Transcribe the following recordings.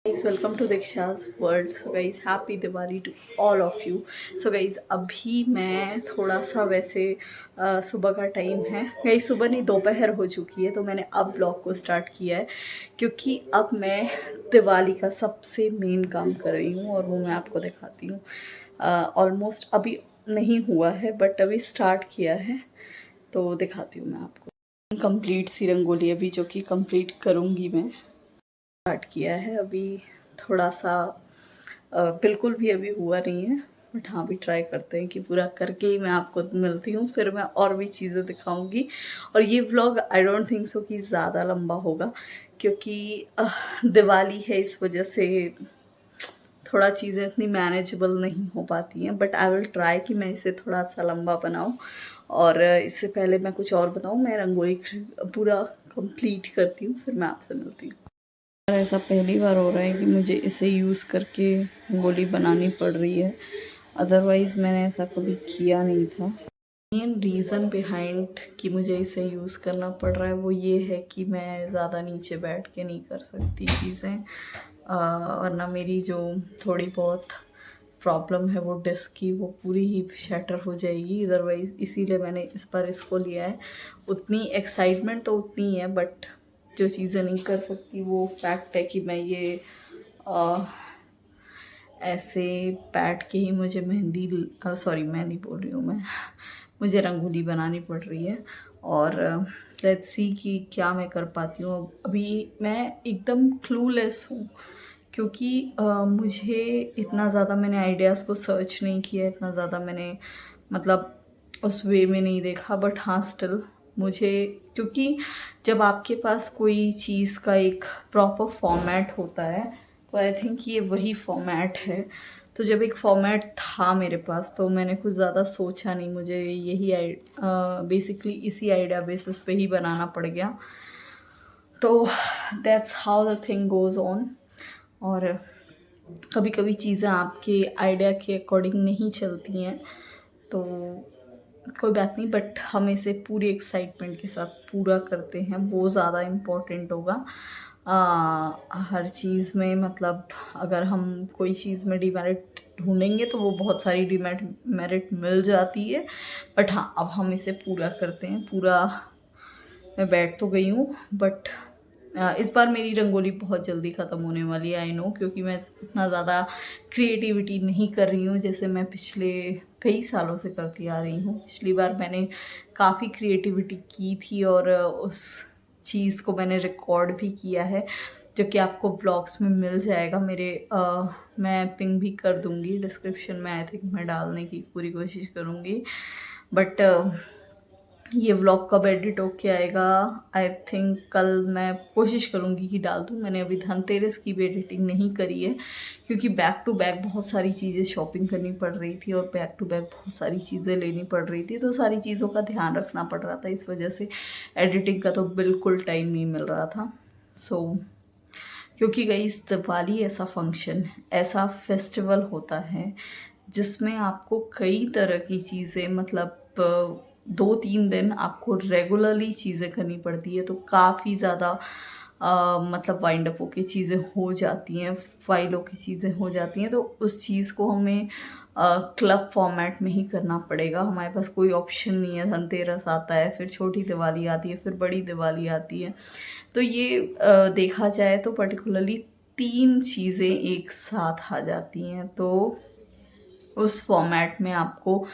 Guys, welcome to Diksha's World. So guys, happy Diwali to all of you. So guys, अभी मैं थोड़ा सा वैसे सुबह का टाइम है गाइस, सुबह नहीं दोपहर हो चुकी है, तो मैंने अब ब्लॉग को स्टार्ट किया है क्योंकि अब मैं दिवाली का सबसे मेन काम कर रही हूँ और वो मैं आपको दिखाती हूँ। ऑलमोस्ट अभी नहीं हुआ है बट अभी स्टार्ट किया है, तो दिखाती हूँ मैं आपको। कंप्लीट सी रंगोली अभी जो कि कंप्लीट करूँगी मैं। स्टार्ट किया है अभी थोड़ा सा, बिल्कुल भी अभी हुआ नहीं है बट हाँ अभी ट्राई करते हैं कि पूरा करके ही मैं आपको मिलती हूँ, फिर मैं और भी चीज़ें दिखाऊंगी। और ये vlog I don't think so कि ज़्यादा लंबा होगा क्योंकि दिवाली है, इस वजह से थोड़ा चीज़ें इतनी मैनेजेबल नहीं हो पाती हैं, बट आई विल ट्राई कि मैं इसे थोड़ा सा लंबा बनाऊँ। और इससे पहले मैं कुछ और बताऊँ, मैं रंगोली पूरा कंप्लीट करती हूँ फिर मैं आपसे मिलती हूँ। ऐसा पहली बार हो रहा है कि मुझे इसे यूज़ करके रंगोली बनानी पड़ रही है, अदरवाइज़ मैंने ऐसा कभी किया नहीं था। मेन रीज़न बिहाइंड कि मुझे इसे यूज़ करना पड़ रहा है वो ये है कि मैं ज़्यादा नीचे बैठ के नहीं कर सकती चीज़ें, वरना मेरी जो थोड़ी बहुत प्रॉब्लम है वो डिस्क की, वो पूरी ही शैटर हो जाएगी अदरवाइज़। इसीलिए मैंने इस बार इसको लिया है। उतनी एक्साइटमेंट तो उतनी है बट जो चीज़ें नहीं कर सकती वो फैक्ट है कि मैं ये ऐसे बैठ के ही मुझे मेहंदी बोल रही हूँ मैं, मुझे रंगोली बनानी पड़ रही है। और लेट्स सी कि क्या मैं कर पाती हूँ। अभी मैं एकदम क्लूलेस हूँ क्योंकि मुझे इतना ज़्यादा मैंने आइडियाज़ को सर्च नहीं किया, इतना ज़्यादा मैंने मतलब उस वे में नहीं देखा, बट हाँ स्टिल मुझे, क्योंकि जब आपके पास कोई चीज़ का एक प्रॉपर फॉर्मेट होता है तो आई थिंक ये वही फॉर्मेट है। तो जब एक फॉर्मेट था मेरे पास तो मैंने कुछ ज़्यादा सोचा नहीं, मुझे यही बेसिकली इसी आइडिया बेसिस पे ही बनाना पड़ गया। तो that's how the thing goes on. और कभी कभी चीज़ें आपके आइडिया के अकॉर्डिंग नहीं चलती हैं तो कोई बात नहीं, बट हम इसे पूरी एक्साइटमेंट के साथ पूरा करते हैं, वो ज़्यादा इम्पोर्टेंट होगा। हर चीज़ में मतलब अगर हम कोई चीज़ में डिमेरिट ढूंढेंगे तो वो बहुत सारी मेरिट मिल जाती है, बट हाँ अब हम इसे पूरा करते हैं। पूरा मैं बैठ तो गई हूँ बट इस बार मेरी रंगोली बहुत जल्दी ख़त्म होने वाली है, आई नो, क्योंकि मैं इतना ज़्यादा क्रिएटिविटी नहीं कर रही हूँ जैसे मैं पिछले कई सालों से करती आ रही हूँ। पिछली बार मैंने काफ़ी क्रिएटिविटी की थी और उस चीज़ को मैंने रिकॉर्ड भी किया है जो कि आपको व्लॉग्स में मिल जाएगा मेरे। मैं पिंग भी कर दूँगी डिस्क्रिप्शन में, आई थिंक मैं डालने की पूरी कोशिश करूँगी। बट ये व्लॉग कब एडिट होके आएगा, आई थिंक कल मैं कोशिश करूँगी कि डाल दूँ। मैंने अभी धनतेरस की भी एडिटिंग नहीं करी है क्योंकि बैक टू बैक बहुत सारी चीज़ें शॉपिंग करनी पड़ रही थी और बैक टू बैक बहुत सारी चीज़ें लेनी पड़ रही थी, तो सारी चीज़ों का ध्यान रखना पड़ रहा था, इस वजह से एडिटिंग का तो बिल्कुल टाइम नहीं मिल रहा था। क्योंकि गाइस दिवाली ऐसा फंक्शन, ऐसा फेस्टिवल होता है जिसमें आपको कई तरह की चीज़ें मतलब 2-3 दिन आपको रेगुलरली चीज़ें करनी पड़ती है, तो काफ़ी ज़्यादा मतलब वाइंड अप होके चीज़ें हो जाती हैं, फाइलों की चीज़ें हो जाती हैं, तो उस चीज़ को हमें क्लब फॉर्मेट में ही करना पड़ेगा। हमारे पास कोई ऑप्शन नहीं है। धनतेरस आता है, फिर छोटी दिवाली आती है, फिर बड़ी दिवाली आती है, तो ये देखा जाए तो पर्टिकुलरली 3 चीज़ें एक साथ आ जाती हैं, तो उस फॉर्मेट में आपको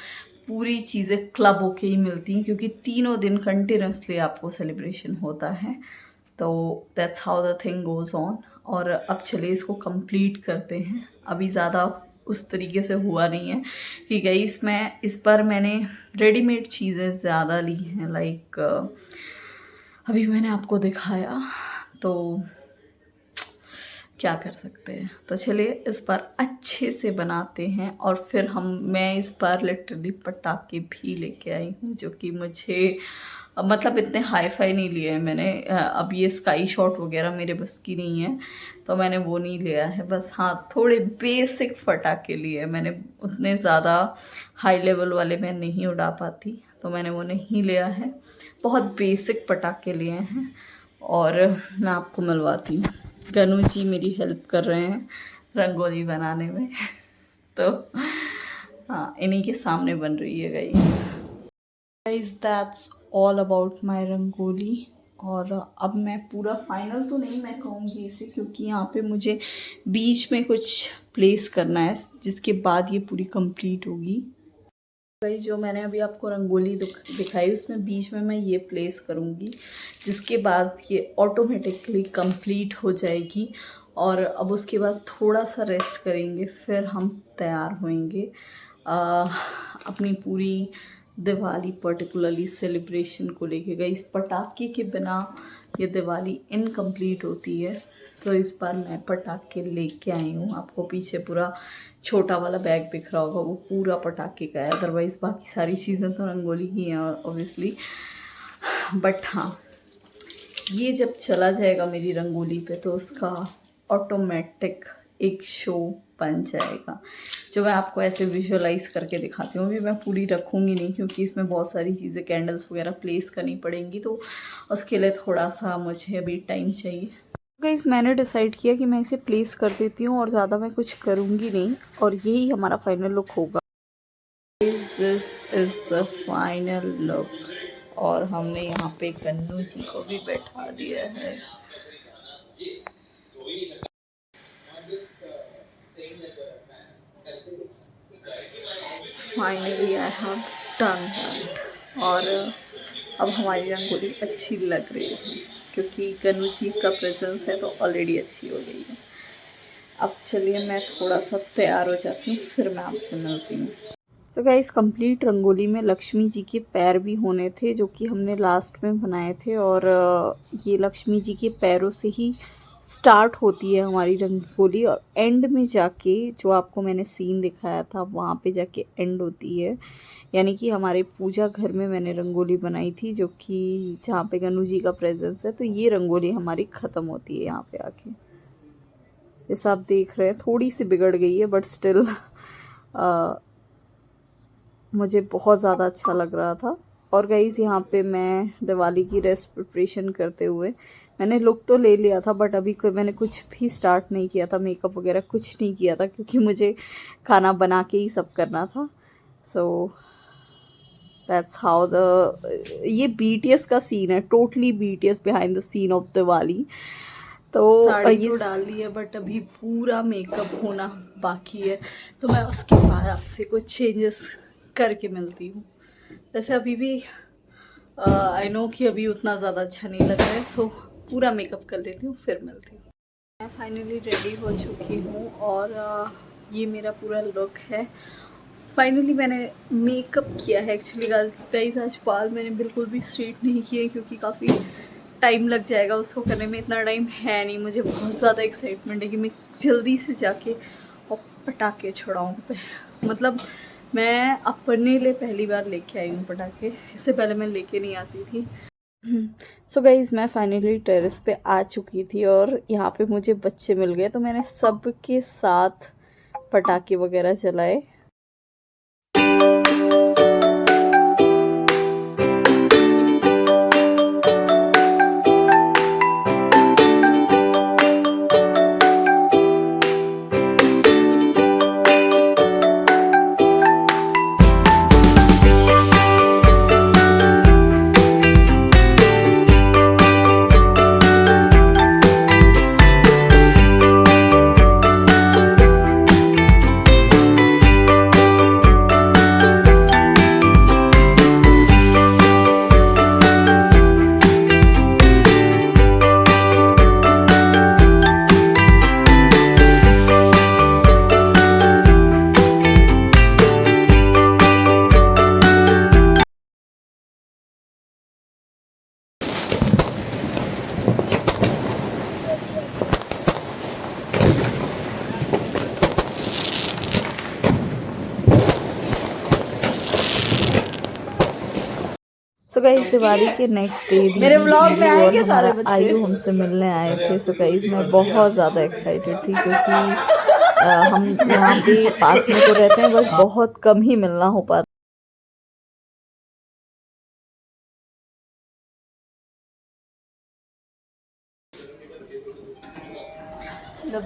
पूरी चीज़ें क्लब होके ही मिलती हैं क्योंकि तीनों दिन कंटिन्यूसली आपको सेलिब्रेशन होता है। तो that's how the thing goes on. और अब चलिए इसको कंप्लीट करते हैं। अभी ज़्यादा उस तरीके से हुआ नहीं है कि गाइस इस बार मैंने रेडीमेड चीज़ें ज़्यादा ली हैं, लाइक अभी मैंने आपको दिखाया, तो क्या कर सकते हैं। तो चलिए इस बार अच्छे से बनाते हैं और फिर मैं इस बार लिटरली पटाखे भी लेके आई हूँ जो कि मुझे मतलब इतने हाई फाई नहीं लिए हैं मैंने। अब ये स्काई शॉट वगैरह मेरे बस की नहीं है तो मैंने वो नहीं लिया है, बस हाँ थोड़े बेसिक पटाखे लिए मैंने, उतने ज़्यादा हाई लेवल वाले मैं नहीं उड़ा पाती तो मैंने वो नहीं लिया है। बहुत बेसिक पटाखे लिए हैं और मैं आपको मिलवाती हूँ। गनू जी मेरी हेल्प कर रहे हैं रंगोली बनाने में। तो हाँ, इन्हीं के सामने बन रही है guys. That's all about my rangoli. और अब मैं पूरा फाइनल तो नहीं मैं कहूँगी इसे, क्योंकि यहाँ पे मुझे बीच में कुछ प्लेस करना है जिसके बाद ये पूरी कंप्लीट होगी। भाई जो मैंने अभी आपको रंगोली दिखाई उसमें बीच में मैं ये प्लेस करूँगी, जिसके बाद ये ऑटोमेटिकली कंप्लीट हो जाएगी। और अब उसके बाद थोड़ा सा रेस्ट करेंगे, फिर हम तैयार होंगे अपनी पूरी दिवाली पर्टिकुलरली सेलिब्रेशन को लेके। गई इस पटाखे के बिना ये दिवाली इनकम्प्लीट होती है। तो इस बार मैं पटाखे लेके आई हूँ। आपको पीछे पूरा छोटा वाला बैग दिख रहा होगा, वो पूरा पटाखे का है। अदरवाइज़ बाकी सारी चीज़ें तो रंगोली की हैं ऑब्वियसली, बट हाँ ये जब चला जाएगा मेरी रंगोली पे तो उसका ऑटोमेटिक एक शो बन जाएगा, जो मैं आपको ऐसे विजुअलाइज करके दिखाती हूँ। अभी मैं पूरी रखूँगी नहीं क्योंकि इसमें बहुत सारी चीज़ें कैंडल्स वगैरह प्लेस करनी पड़ेंगी, तो उसके लिए थोड़ा सा मुझे अभी टाइम चाहिए। गाइस मैंने डिसाइड किया कि मैं इसे प्लेस कर देती हूँ और ज़्यादा मैं कुछ करूँगी नहीं, और यही हमारा फाइनल लुक होगा। This is the final look. और हमने यहाँ पे कन्नू जी को भी बैठा दिया है। Finally I have done that. और अब हमारी रंगोली अच्छी लग रही है क्योंकि कन्नू जी का प्रेजेंस है तो ऑलरेडी अच्छी हो गई है। अब चलिए मैं थोड़ा सा तैयार हो जाती हूँ, फिर मैं आपसे मिलती हूँ। तो गाइस कंप्लीट रंगोली में लक्ष्मी जी के पैर भी होने थे, जो कि हमने लास्ट में बनाए थे। और ये लक्ष्मी जी के पैरों से ही स्टार्ट होती है हमारी रंगोली, और एंड में जाके जो आपको मैंने सीन दिखाया था वहाँ पे जाके एंड होती है। यानी कि हमारे पूजा घर में मैंने रंगोली बनाई थी, जो कि जहाँ पे गनु जी का प्रेजेंस है, तो ये रंगोली हमारी ख़त्म होती है यहाँ पे आके। जैसा आप देख रहे हैं थोड़ी सी बिगड़ गई है, बट स्टिल मुझे बहुत ज़्यादा अच्छा लग रहा था। और गाइस यहाँ पे मैं दिवाली की रेस्ट प्रिपरेशन करते हुए मैंने लुक तो ले लिया था, बट अभी मैंने कुछ भी स्टार्ट नहीं किया था, मेकअप वगैरह कुछ नहीं किया था, क्योंकि मुझे खाना बना के ही सब करना था। सो दैट्स हाउ द ये BTS का सीन है, totally BTS behind the scene of Diwali. तो साड़ी तो डाल ली है, बट अभी पूरा मेकअप होना बाकी है, तो मैं उसके बाद आपसे कुछ चेंजेस करके मिलती हूँ। वैसे अभी भी आई नो कि अभी उतना ज़्यादा अच्छा नहीं लग रहा है, तो पूरा मेकअप कर लेती हूँ फिर मिलती हूँ। मैं फाइनली रेडी हो चुकी हूँ और ये मेरा पूरा लुक है। फाइनली मैंने मेकअप किया है। एक्चुअली गाइस आज बाल मैंने बिल्कुल भी स्ट्रेट नहीं किए क्योंकि काफ़ी टाइम लग जाएगा उसको करने में, इतना टाइम है नहीं। मुझे बहुत ज़्यादा एक्साइटमेंट है कि मैं जल्दी से जाके और पटाखे छुड़ाऊँ पे। मतलब मैं अपने लिए पहली बार लेके आई हूँ पटाखे, इससे पहले मैं लेके नहीं आती थी। सो गाइज़ मैं फाइनली टेरेस पे आ चुकी थी और यहाँ पे मुझे बच्चे मिल गए, तो मैंने सबके साथ पटाखे वगैरह चलाए। सो गाइस दिवाली के नेक्स्ट डे मेरे व्लॉग में आएंगे सारे बच्चे आयु हमसे मिलने आए थे। सो गाइस मैं बहुत ज़्यादा एक्साइटेड थी क्योंकि हम यहाँ पे पास में तो रहते हैं बट बहुत कम ही मिलना हो पाता।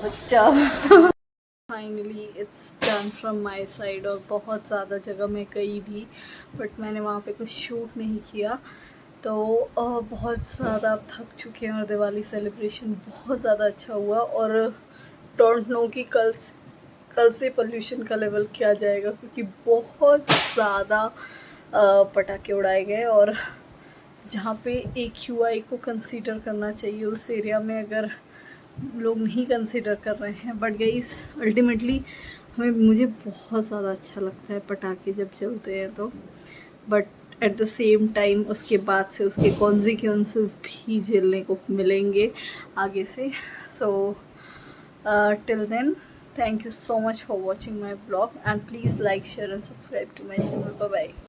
बच्चा। Finally it's done from my side. और बहुत ज़्यादा जगह में गई भी, बट मैंने वहाँ पे कुछ शूट नहीं किया। तो बहुत ज़्यादा अब थक चुके हैं और दिवाली सेलिब्रेशन बहुत ज़्यादा अच्छा हुआ। और डोंट नो कि कल से पोल्यूशन का लेवल क्या जाएगा, क्योंकि बहुत ज़्यादा पटाखे उड़ाए गए। और जहाँ पे AQI को कंसीडर करना चाहिए उस एरिया में अगर लोग नहीं कंसीडर कर रहे हैं। बट गाइस अल्टीमेटली मुझे बहुत ज़्यादा अच्छा लगता है पटाखे जब चलते हैं तो। But at the same time उसके बाद से उसके कॉन्सिक्वेंसेस भी झेलने को मिलेंगे आगे से। So till then, thank you so much for watching my vlog, and please like, share and subscribe to my channel. Bye bye.